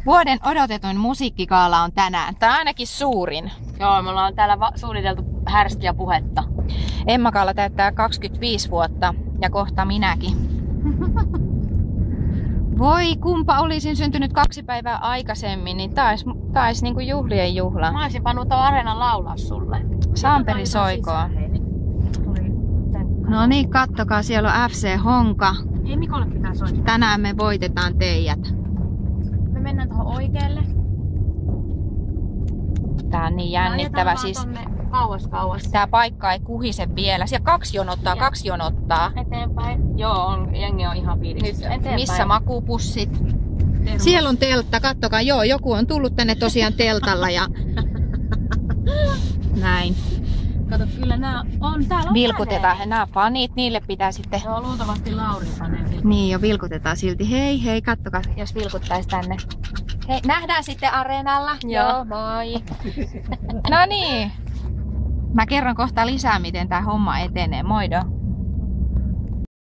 Vuoden odotetuin musiikkikaala on tänään. Tää on ainakin suurin. Joo, me ollaan täällä suunniteltu härskiä puhetta. Emma-Kaala täyttää 25 vuotta ja kohta minäkin. Voi, kumpa olisin syntynyt 2 päivää aikaisemmin, niin taisi niinku juhlien juhla. Mä olisin pannut tuon Areenan laulaa sulle. Samperi soikoo. No niin, kattokaa, siellä on FC Honka. Ei Mikolle pitää soittaa. Tänään me voitetaan teidät. Me mennään tuohon oikealle. Tää on niin jännittävä siis. Kauas. Tää paikka ei kuhise vielä. Siellä 2 jonottaa. Eteenpäin. Joo, jengi on ihan fiiliksissä. Eteenpäin. Missä makuupussit? Siellä on teltta, kattokaa. Joo, joku on tullut tänne tosiaan teltalla ja näin. Kato, kyllä täällä on vilkutetaan. Nämä fanit, niille pitää sitten... Joo, luultavasti Lauri fanit. Niin, jo vilkutetaan silti. Hei, kattokaa, jos vilkuttais tänne. Hei, nähdään sitten areenalla. Joo, moi. No niin. Mä kerron kohta lisää, miten tää homma etenee. Moido.